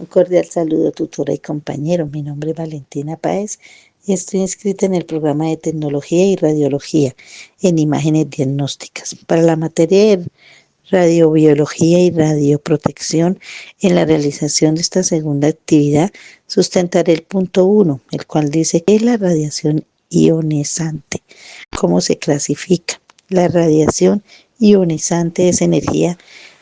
Un cordial saludo, tutora y compañero. Mi nombre es Valentina Páez y estoy inscrita en el programa de Tecnología y Radiología en Imágenes Diagnósticas. Para la materia de radiobiología y radioprotección, en la realización de esta segunda actividad, sustentaré el punto 1, el cual dice que es la radiación ionizante. ¿Cómo se clasifica? La radiación ionizante es energía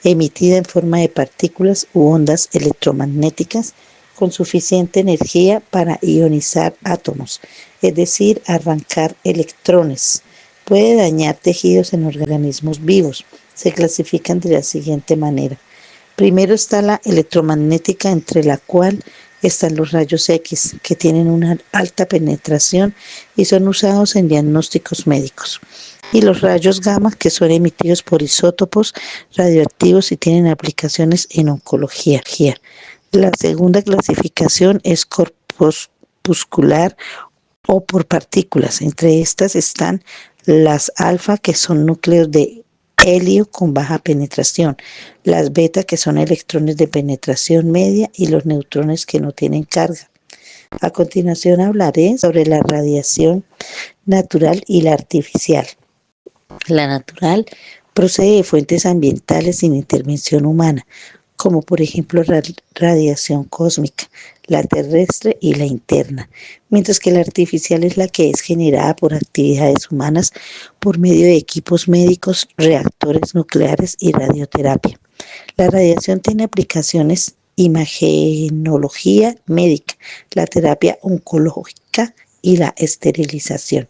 emitida en forma de partículas u ondas electromagnéticas con suficiente energía para ionizar átomos, es decir, arrancar electrones. Puede dañar tejidos en organismos vivos. Se clasifican de la siguiente manera. Primero está la electromagnética, entre la cual están los rayos X, que tienen una alta penetración y son usados en diagnósticos médicos. Y los rayos gamma, que son emitidos por isótopos radioactivos y tienen aplicaciones en oncología. La segunda clasificación es corpuscular o por partículas. Entre estas están las alfa, que son núcleos de helio con baja penetración, las beta, que son electrones de penetración media, y los neutrones, que no tienen carga. A continuación hablaré sobre la radiación natural y la artificial. La natural procede de fuentes ambientales sin intervención humana, como por ejemplo radiación cósmica, la terrestre y la interna, mientras que la artificial es la que es generada por actividades humanas por medio de equipos médicos, reactores nucleares y radioterapia. La radiación tiene aplicaciones imagenología médica, la terapia oncológica y la esterilización.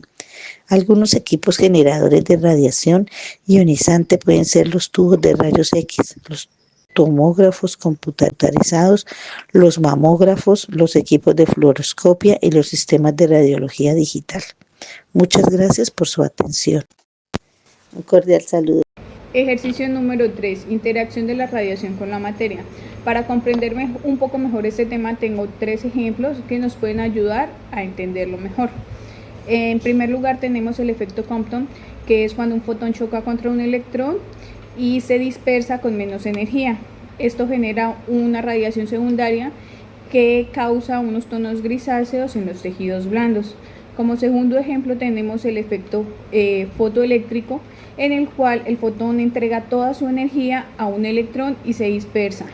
Algunos equipos generadores de radiación ionizante pueden ser los tubos de rayos X, los tomógrafos computarizados, los mamógrafos, los equipos de fluoroscopia y los sistemas de radiología digital. Muchas gracias por su atención. Un cordial saludo. Ejercicio número 3. Interacción de la radiación con la materia. Para comprender un poco mejor este tema, tengo 3 ejemplos que nos pueden ayudar a entenderlo mejor. En primer lugar tenemos el efecto Compton, que es cuando un fotón choca contra un electrón y se dispersa con menos energía. Esto genera una radiación secundaria que causa unos tonos grisáceos en los tejidos blandos. Como segundo ejemplo tenemos el efecto fotoeléctrico, en el cual el fotón entrega toda su energía a un electrón y se dispersa.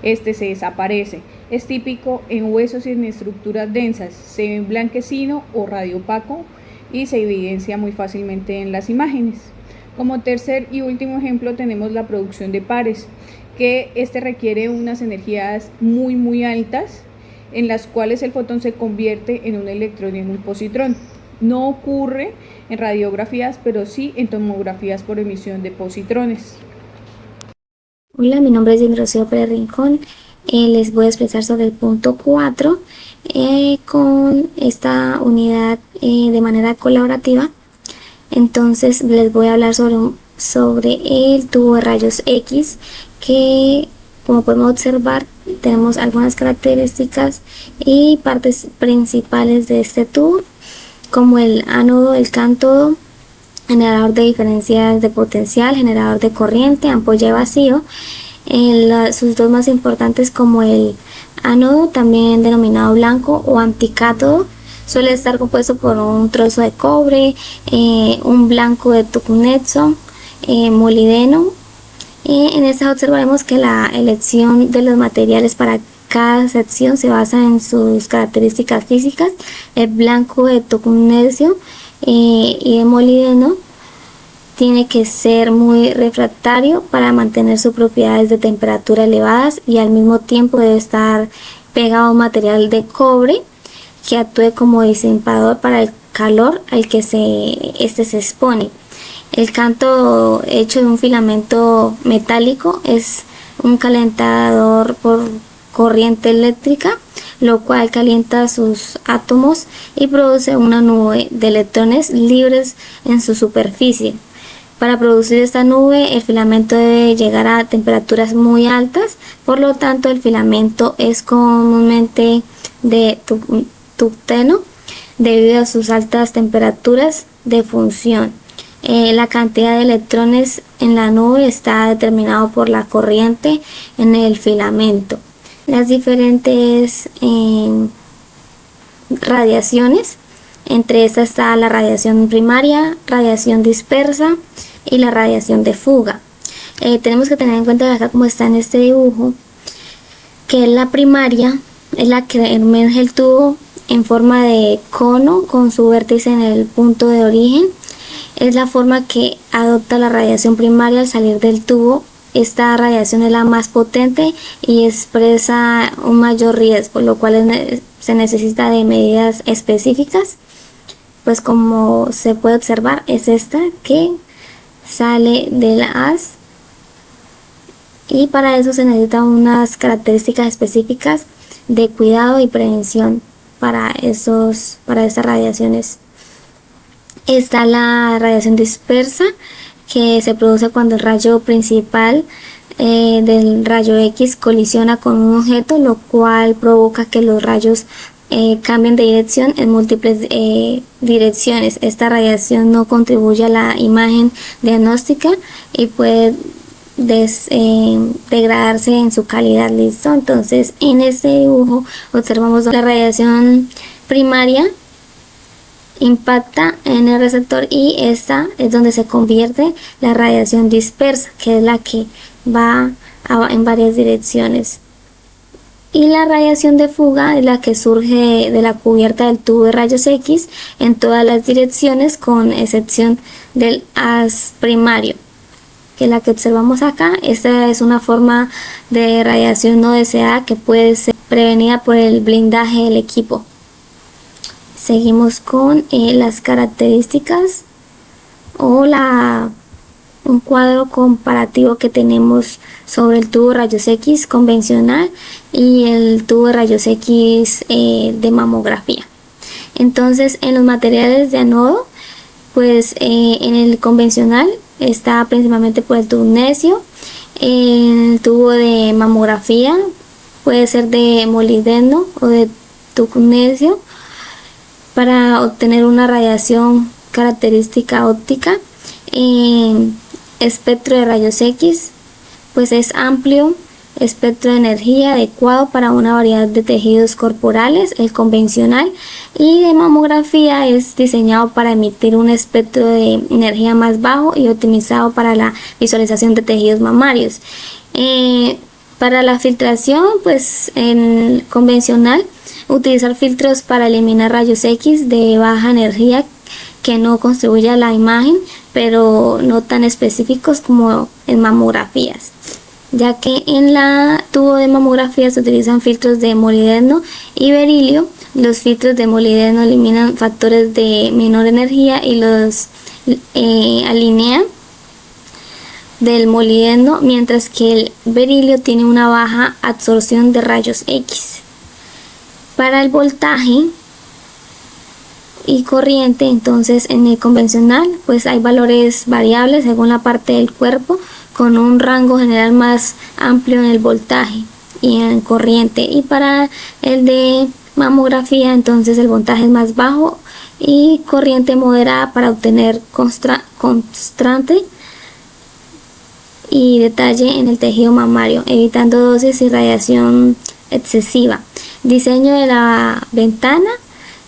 Este se desaparece. Es típico en huesos y en estructuras densas. Se ve en blanquecino o radiopaco y se evidencia muy fácilmente en las imágenes. Como tercer y último ejemplo tenemos la producción de pares, que requiere unas energías muy altas, en las cuales el fotón se convierte en un electrón y en un positrón. No ocurre en radiografías, pero sí en tomografías por emisión de positrones. Hola, mi nombre es Rocío Pérez Rincón. Les voy a expresar sobre el punto 4 con esta unidad de manera colaborativa. Entonces les voy a hablar sobre el tubo de rayos X, que como podemos observar tenemos algunas características y partes principales de este tubo, como el ánodo, el cátodo, generador de diferencias de potencial, generador de corriente, ampolla de vacío. Sus dos más importantes, como el ánodo, también denominado blanco o anticátodo, suele estar compuesto por un trozo de cobre, un blanco de tucunetso, molibdeno. En esta observaremos que la elección de los materiales para cada sección se basa en sus características físicas. El blanco de tucunetso y de molibdeno tiene que ser muy refractario para mantener sus propiedades de temperatura elevadas, y al mismo tiempo debe estar pegado a un material de cobre que actúe como disipador para el calor al que se expone. El cátodo, hecho de un filamento metálico, es un calentador por corriente eléctrica, lo cual calienta sus átomos y produce una nube de electrones libres en su superficie. Para producir esta nube, el filamento debe llegar a temperaturas muy altas, por lo tanto el filamento es comúnmente de tungsteno debido a sus altas temperaturas de función. La cantidad de electrones en la nube está determinado por la corriente en el filamento. las diferentes radiaciones. Entre estas está la radiación primaria, radiación dispersa y la radiación de fuga. Tenemos que tener en cuenta que acá, como está en este dibujo, que la primaria es la que emerge el tubo en forma de cono con su vértice en el punto de origen. Es la forma que adopta la radiación primaria al salir del tubo. Esta radiación es la más potente y expresa un mayor riesgo, lo cual se necesita de medidas específicas. Pues como se puede observar, es esta que sale del haz, y para eso se necesitan unas características específicas de cuidado y prevención para estas radiaciones. Está la radiación dispersa, que se produce cuando el rayo principal del rayo X colisiona con un objeto, lo cual provoca que los rayos cambien de dirección en múltiples direcciones. Esta radiación no contribuye a la imagen diagnóstica y puede degradarse en su calidad. Listo. Entonces, en este dibujo observamos la radiación primaria impacta en el receptor, y esta es donde se convierte la radiación dispersa, que es la que va en varias direcciones. Y la radiación de fuga es la que surge de la cubierta del tubo de rayos X en todas las direcciones, con excepción del haz primario, que es la que observamos acá. Esta es una forma de radiación no deseada que puede ser prevenida por el blindaje del equipo. Seguimos con las características o un cuadro comparativo que tenemos sobre el tubo de rayos X convencional y el tubo de rayos X de mamografía. Entonces, en los materiales de anodo, pues en el convencional está principalmente por el tugnecio. En el tubo de mamografía puede ser de molibdeno o de tugnecio, para obtener una radiación característica óptica. En espectro de rayos X, pues es amplio espectro de energía adecuado para una variedad de tejidos corporales, el convencional, y de mamografía es diseñado para emitir un espectro de energía más bajo y optimizado para la visualización de tejidos mamarios. Para la filtración, pues en convencional, utilizar filtros para eliminar rayos X de baja energía que no contribuye a la imagen, pero no tan específicos como en mamografías, ya que en la tubo de mamografía se utilizan filtros de molibdeno y berilio. Los filtros de molibdeno eliminan factores de menor energía y los alinean del molibdeno, mientras que el berilio tiene una baja absorción de rayos X. Para el voltaje y corriente, entonces en el convencional pues hay valores variables según la parte del cuerpo, con un rango general más amplio en el voltaje y en corriente. Y para el de mamografía, entonces el voltaje es más bajo y corriente moderada para obtener constante y detalle en el tejido mamario, evitando dosis y radiación excesiva. Diseño de la ventana,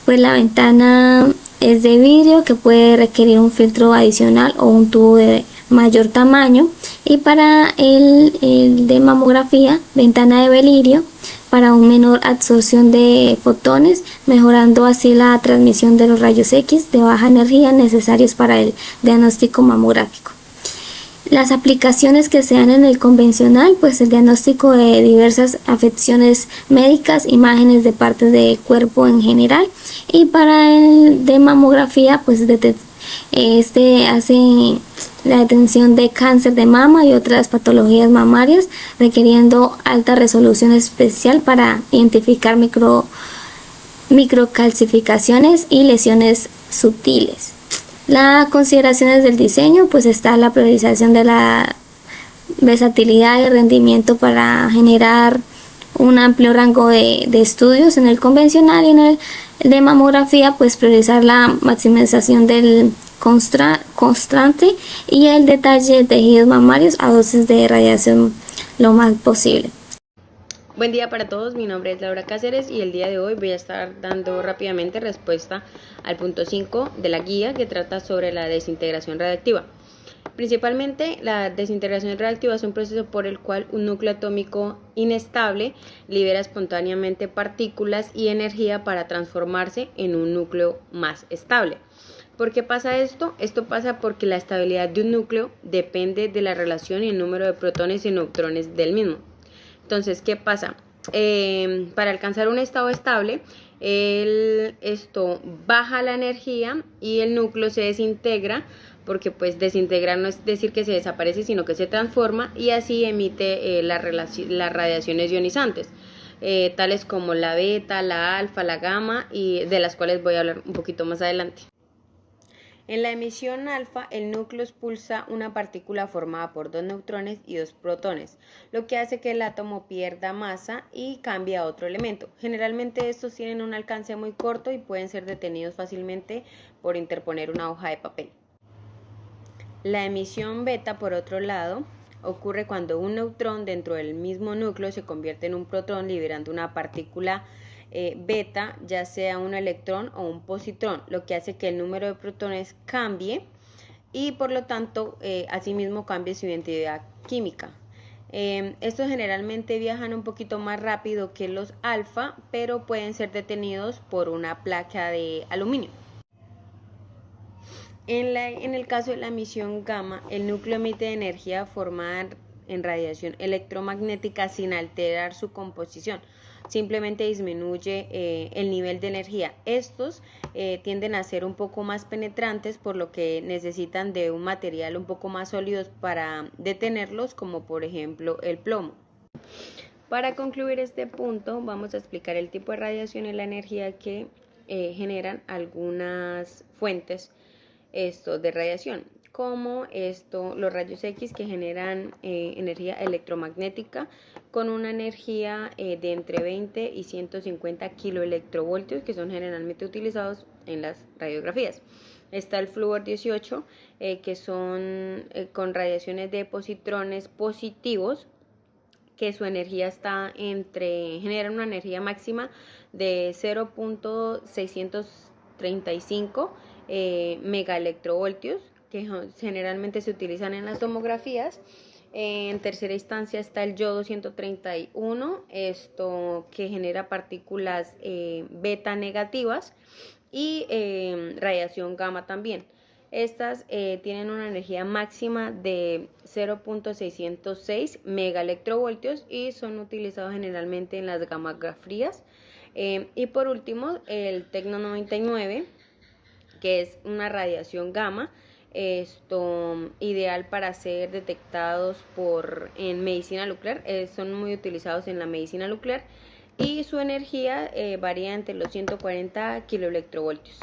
pues la ventana es de vidrio que puede requerir un filtro adicional o un tubo de mayor tamaño. Y para el de mamografía, ventana de berilio para una menor absorción de fotones, mejorando así la transmisión de los rayos X de baja energía necesarios para el diagnóstico mamográfico. Las aplicaciones que se dan en el convencional, pues el diagnóstico de diversas afecciones médicas, imágenes de partes del cuerpo en general. Y para el de mamografía, pues hace la detención de cáncer de mama y otras patologías mamarias, requiriendo alta resolución especial para identificar microcalcificaciones y lesiones sutiles. Las consideraciones del diseño, pues está la priorización de la versatilidad y rendimiento para generar un amplio rango de estudios en el convencional, y en el de mamografía pues priorizar la maximización del constante y el detalle de tejidos mamarios a dosis de radiación lo más posible. Buen día para todos, mi nombre es Laura Cáceres y el día de hoy voy a estar dando rápidamente respuesta al punto 5 de la guía que trata sobre la desintegración radiactiva. Principalmente, la desintegración radiactiva es un proceso por el cual un núcleo atómico inestable libera espontáneamente partículas y energía para transformarse en un núcleo más estable. ¿Por qué pasa esto? Esto pasa porque la estabilidad de un núcleo depende de la relación y el número de protones y neutrones del mismo. Entonces, ¿qué pasa? Para alcanzar un estado estable, esto baja la energía y el núcleo se desintegra, porque pues desintegrar no es decir que se desaparece, sino que se transforma y así emite las radiaciones ionizantes, tales como la beta, la alfa, la gamma, y de las cuales voy a hablar un poquito más adelante. En la emisión alfa, el núcleo expulsa una partícula formada por 2 neutrones y 2 protones, lo que hace que el átomo pierda masa y cambie a otro elemento. Generalmente estos tienen un alcance muy corto y pueden ser detenidos fácilmente por interponer una hoja de papel. La emisión beta, por otro lado, ocurre cuando un neutrón dentro del mismo núcleo se convierte en un protón, liberando una partícula beta, ya sea un electrón o un positrón, lo que hace que el número de protones cambie y por lo tanto asimismo cambie su identidad química. Estos generalmente viajan un poquito más rápido que los alfa, pero pueden ser detenidos por una placa de aluminio. En el caso de la emisión gamma, el núcleo emite energía formada en radiación electromagnética sin alterar su composición. Simplemente disminuye el nivel de energía. Estos tienden a ser un poco más penetrantes, por lo que necesitan de un material un poco más sólido para detenerlos, como por ejemplo el plomo. Para concluir este punto, vamos a explicar el tipo de radiación y la energía que generan algunas fuentes de radiación, como los rayos X, que generan energía electromagnética con una energía de entre 20 y 150 kiloelectrovoltios, que son generalmente utilizados en las radiografías. Está el flúor 18, que son con radiaciones de positrones positivos, que su energía generan una energía máxima de 0.635 megaelectrovoltios, que generalmente se utilizan en las tomografías. En tercera instancia está el yodo 131, que genera partículas beta negativas, y radiación gamma también. Estas tienen una energía máxima de 0.606 megaelectrovoltios y son utilizados generalmente en las gamografías. Y por último, el tecno 99, que es una radiación gamma, ideal para ser detectados en medicina nuclear. Son muy utilizados en la medicina nuclear y su energía varía entre los 140 kiloelectrovoltios.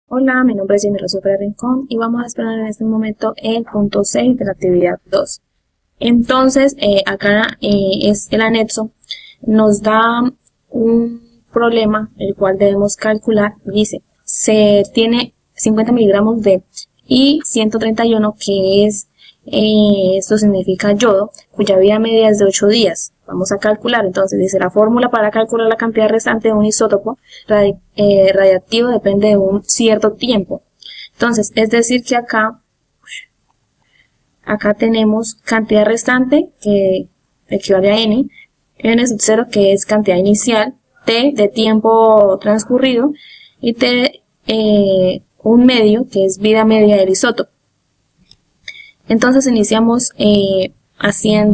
Hola, mi nombre es Jenny Rocío Pérez Rincón y vamos a explorar en este momento el punto 6 de la actividad 2. Entonces, acá es el anexo, nos da un problema el cual debemos calcular. Dice, se tiene 50 miligramos de y 131, que es, esto significa yodo, cuya vida media es de 8 días. Vamos a calcular, entonces dice, la fórmula para calcular la cantidad restante de un isótopo radiactivo depende de un cierto tiempo. Entonces, es decir que acá tenemos cantidad restante, que equivale a n sub 0, que es cantidad inicial, t de tiempo transcurrido, y t un medio, que es vida media del isótopo. Entonces iniciamos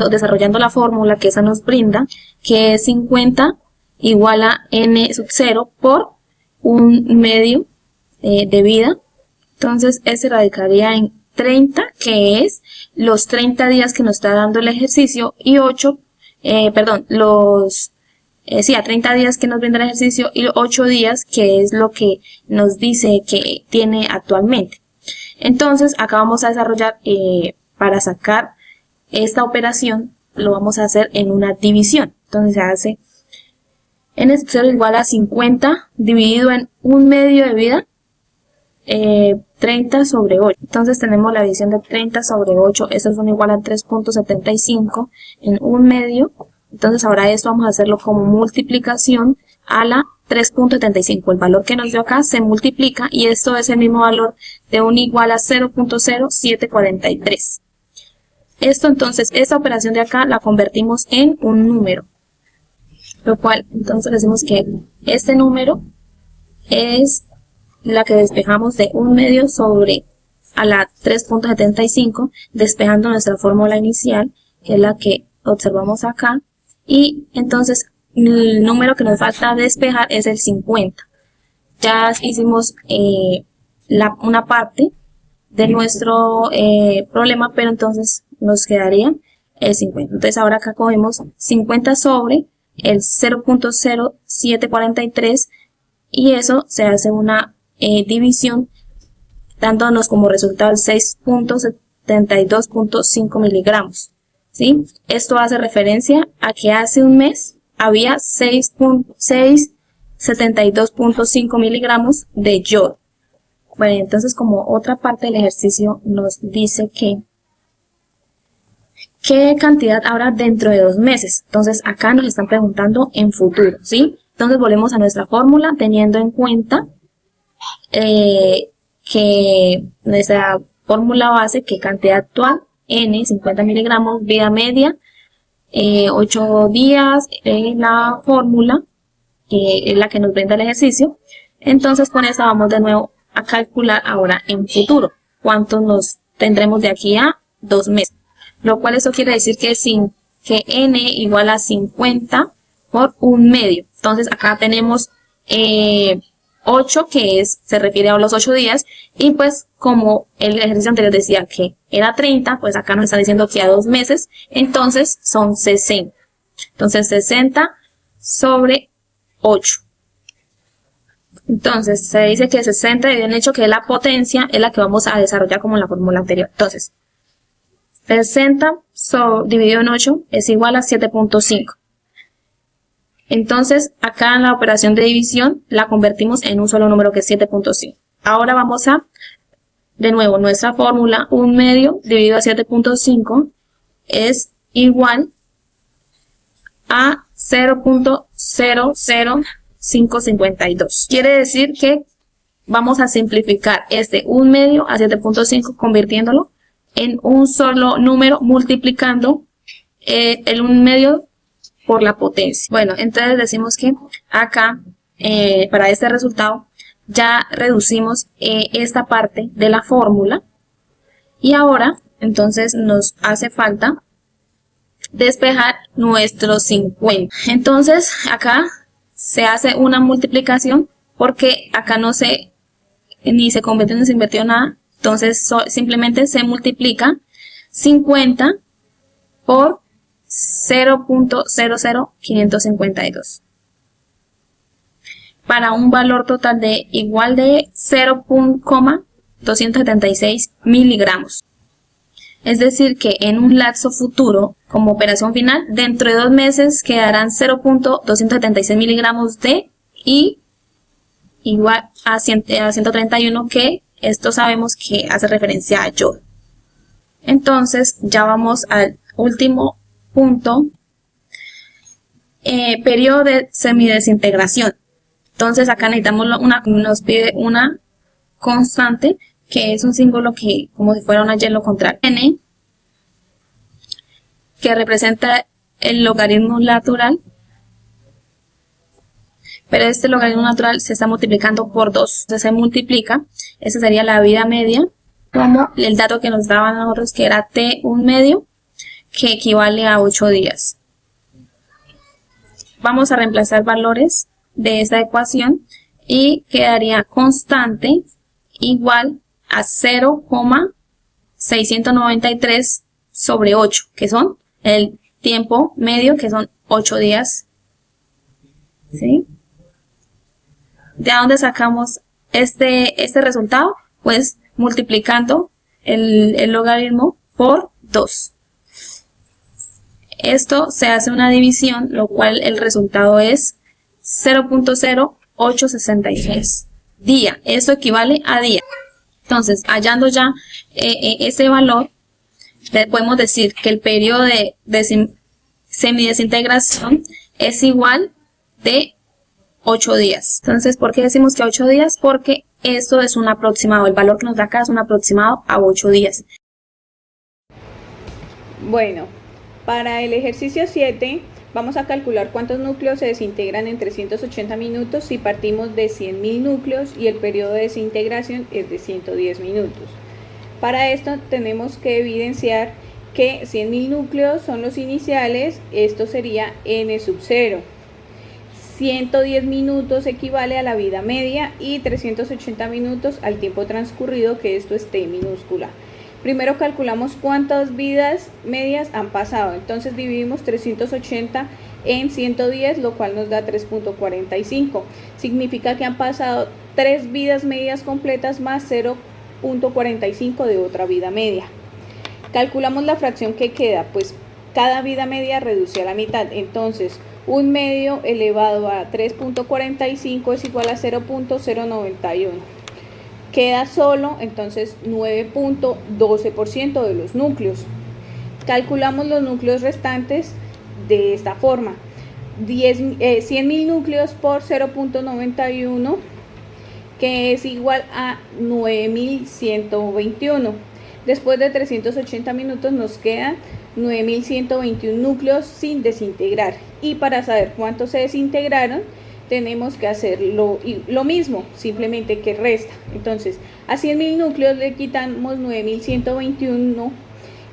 desarrollando la fórmula que esa nos brinda, que es 50 igual a n sub 0 por un medio de vida. Entonces ese radicaría en 30, que es los 30 días que nos está dando el ejercicio, y 30 días que nos brinda el ejercicio y 8 días, que es lo que nos dice que tiene actualmente. Entonces acá vamos a desarrollar, para sacar esta operación, lo vamos a hacer en una división. Entonces se hace n sub 0 igual a 50 dividido en un medio de vida, 30 sobre 8. Entonces tenemos la división de 30 sobre 8, esto es igual a 3.75 en un medio Entonces ahora esto vamos a hacerlo como multiplicación a la 3.75. El valor que nos dio acá se multiplica y esto es el mismo valor de 1 igual a 0.0743. Esto entonces, esta operación de acá la convertimos en un número. Lo cual entonces decimos que este número es la que despejamos de 1/2 sobre a la 3.75, despejando nuestra fórmula inicial, que es la que observamos acá. Y entonces el número que nos falta despejar es el 50. Ya hicimos una parte de nuestro problema, pero entonces nos quedaría el 50. Entonces ahora acá cogemos 50 sobre el 0.0743 y eso se hace una división dándonos como resultado el 6.72.5 miligramos. ¿Sí? Esto hace referencia a que hace un mes había 6.72.5 miligramos de yodo. Bueno, entonces como otra parte del ejercicio nos dice que ¿qué cantidad habrá dentro de 2 meses? Entonces acá nos están preguntando en futuro, ¿sí? Entonces volvemos a nuestra fórmula teniendo en cuenta que nuestra fórmula base, que cantidad actual, N, 50 miligramos, vida media, 8 días, la fórmula, que es la que nos brinda el ejercicio. Entonces con esta vamos de nuevo a calcular ahora en futuro cuánto nos tendremos de aquí a 2 meses. Lo cual eso quiere decir que N igual a 50 por 1/2. Entonces acá tenemos 8, que se refiere a los 8 días, y pues como el ejercicio anterior decía que era 30, pues acá nos está diciendo que a 2 meses, entonces son 60. Entonces 60 sobre 8. Entonces se dice que 60 dividido en 8, que es la potencia, es la que vamos a desarrollar como en la fórmula anterior. Entonces 60 dividido en 8 es igual a 7.5. Entonces, acá en la operación de división la convertimos en un solo número que es 7.5. Ahora vamos a, de nuevo, nuestra fórmula, 1/2 dividido a 7.5 es igual a 0.00552. Quiere decir que vamos a simplificar este 1/2 a 7.5 convirtiéndolo en un solo número multiplicando el 1/2 por la potencia. Bueno, entonces decimos que acá para este resultado ya reducimos esta parte de la fórmula y ahora entonces nos hace falta despejar nuestros 50. Entonces acá se hace una multiplicación porque acá no se ni se convirtió ni se invirtió nada. Entonces simplemente se multiplica 50 por 0.00552 para un valor total de igual de 0.276 miligramos. Es decir que en un lapso futuro, como operación final, dentro de 2 meses quedarán 0.276 miligramos de y igual a 131, que esto sabemos que hace referencia a yodo. Entonces ya vamos al último punto, periodo de semidesintegración. Entonces acá necesitamos nos pide una constante que es un símbolo que como si fuera una y en lo contrario, n, que representa el logaritmo natural, pero este logaritmo natural se está multiplicando por 2, entonces se multiplica. Esa sería la vida media, como el dato que nos daban a nosotros, que era t 1/2, que equivale a 8 días. Vamos a reemplazar valores de esta ecuación y quedaría constante igual a 0,693 sobre 8, que son el tiempo medio, que son 8 días. ¿Sí? ¿De dónde sacamos este resultado? Pues multiplicando el logaritmo por 2. Esto se hace una división, lo cual el resultado es 0.0866 día. Eso equivale a día. Entonces, hallando ya ese valor, podemos decir que el periodo de semidesintegración es igual de 8 días. Entonces, ¿por qué decimos que 8 días? Porque esto es un aproximado, el valor que nos da acá es un aproximado a 8 días. Bueno, para el ejercicio 7 vamos a calcular cuántos núcleos se desintegran en 380 minutos si partimos de 100.000 núcleos y el periodo de desintegración es de 110 minutos. Para esto tenemos que evidenciar que 100.000 núcleos son los iniciales, esto sería n sub 0. 110 minutos equivale a la vida media y 380 minutos al tiempo transcurrido, que esto es t minúscula. Primero calculamos cuántas vidas medias han pasado, entonces dividimos 380 en 110, lo cual nos da 3.45. Significa que han pasado 3 vidas medias completas más 0.45 de otra vida media. Calculamos la fracción que queda, pues cada vida media reduce a la mitad, entonces 1 medio elevado a 3.45 es igual a 0.091. Queda solo entonces 9.12% de los núcleos. Calculamos los núcleos restantes de esta forma: 100.000 núcleos por 0.91, que es igual a 9.121. Después de 380 minutos nos quedan 9.121 núcleos sin desintegrar, y para saber cuántos se desintegraron tenemos que hacer lo mismo, simplemente que resta. Entonces a 100.000 núcleos le quitamos 9.121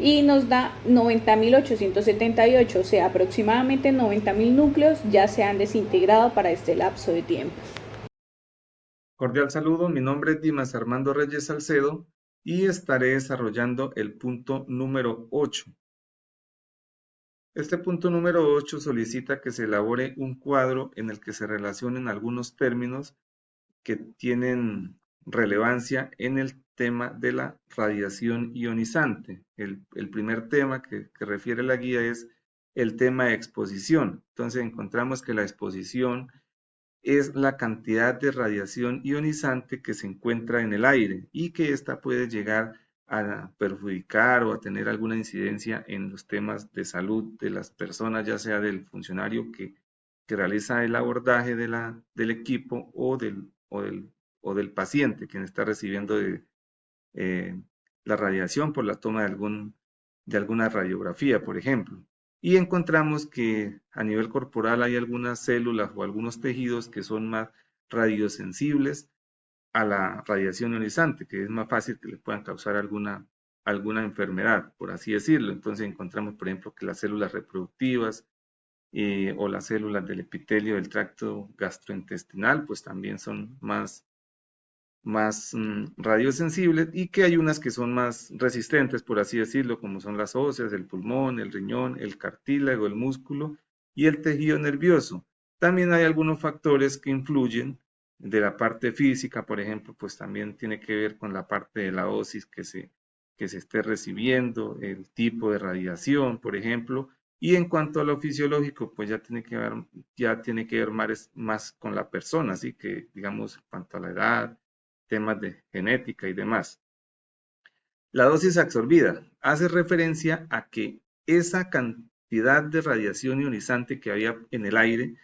y nos da 90.878, o sea, aproximadamente 90.000 núcleos ya se han desintegrado para este lapso de tiempo. Cordial saludo, mi nombre es Dimas Armando Reyes Salcedo y estaré desarrollando el punto número 8. Este punto número 8 solicita que se elabore un cuadro en el que se relacionen algunos términos que tienen relevancia en el tema de la radiación ionizante. El primer tema que refiere la guía es el tema de exposición. Entonces encontramos que la exposición es la cantidad de radiación ionizante que se encuentra en el aire y que ésta puede llegar a perjudicar o a tener alguna incidencia en los temas de salud de las personas, ya sea del funcionario que realiza el abordaje del equipo o del paciente, quien está recibiendo la radiación por la toma de alguna radiografía, por ejemplo. Y encontramos que a nivel corporal hay algunas células o algunos tejidos que son más radiosensibles a la radiación ionizante, que es más fácil que le puedan causar alguna enfermedad, por así decirlo. Entonces encontramos, por ejemplo, que las células reproductivas o las células del epitelio del tracto gastrointestinal, pues también son más radiosensibles, y que hay unas que son más resistentes, por así decirlo, como son las óseas, el pulmón, el riñón, el cartílago, el músculo y el tejido nervioso. También hay algunos factores que influyen de la parte física, por ejemplo, pues también tiene que ver con la parte de la dosis que se esté recibiendo, el tipo de radiación, por ejemplo. Y en cuanto a lo fisiológico, pues ya tiene que ver más con la persona, así que digamos en cuanto a la edad, temas de genética y demás. La dosis absorbida hace referencia a que esa cantidad de radiación ionizante que había en el aire,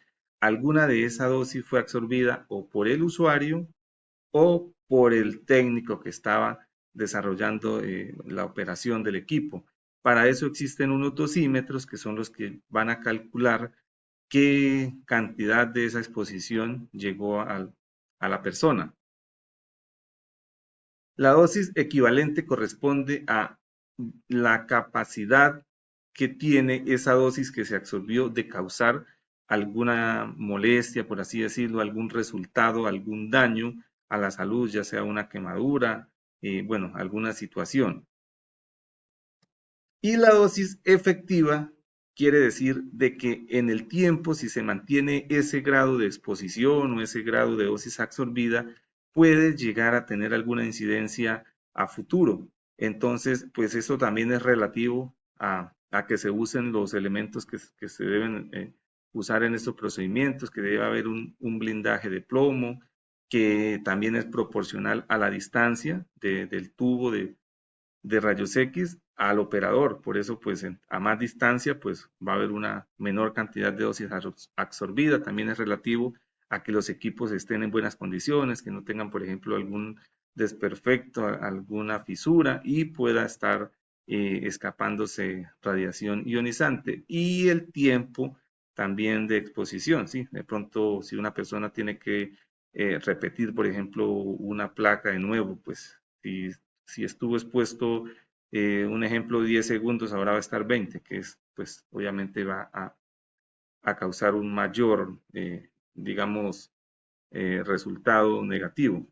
alguna de esa dosis fue absorbida o por el usuario o por el técnico que estaba desarrollando la operación del equipo. Para eso existen unos dosímetros que son los que van a calcular qué cantidad de esa exposición llegó a la persona. La dosis equivalente corresponde a la capacidad que tiene esa dosis que se absorbió de causar alguna molestia, por así decirlo, algún resultado, algún daño a la salud, ya sea una quemadura, bueno, alguna situación. Y la dosis efectiva quiere decir de que en el tiempo, si se mantiene ese grado de exposición o ese grado de dosis absorbida, puede llegar a tener alguna incidencia a futuro. Entonces, pues eso también es relativo a que se usen los elementos que se deben usar en estos procedimientos, que debe haber un blindaje de plomo, que también es proporcional a la distancia del tubo de rayos X al operador. Por eso, pues a más distancia, pues va a haber una menor cantidad de dosis absorbida. También es relativo a que los equipos estén en buenas condiciones, que no tengan, por ejemplo, algún desperfecto, alguna fisura y pueda estar escapándose radiación ionizante. Y el tiempo también de exposición, ¿sí? De pronto, si una persona tiene que repetir, por ejemplo, una placa de nuevo, pues si estuvo expuesto un ejemplo 10 segundos, ahora va a estar 20, que es, pues obviamente va a causar un mayor, digamos, resultado negativo.